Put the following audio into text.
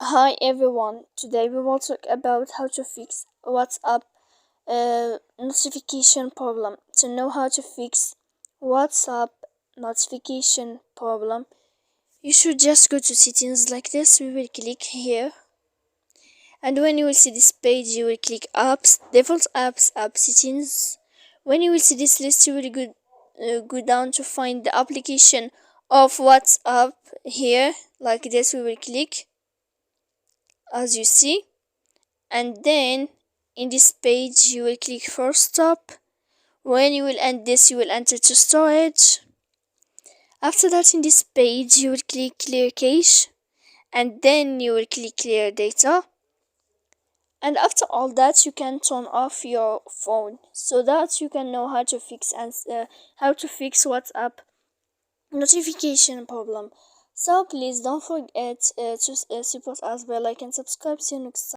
Hi everyone, today we will talk about how to fix WhatsApp notification problem. To know how to fix WhatsApp notification problem, you should just go to settings like this. We will click here, and when you will see this page, you will click apps, default apps, app settings. When you will see this list, you will go down to find the application of WhatsApp here like this. We will click as you see, and then in this page you will click for stop. When you will end this, you will enter to storage. After that, in this page you will click clear cache, and then you will click clear data. And after all that, you can turn off your phone so that you can know how to fix WhatsApp notification problem. So please don't forget to support us by like and subscribe. See you next time.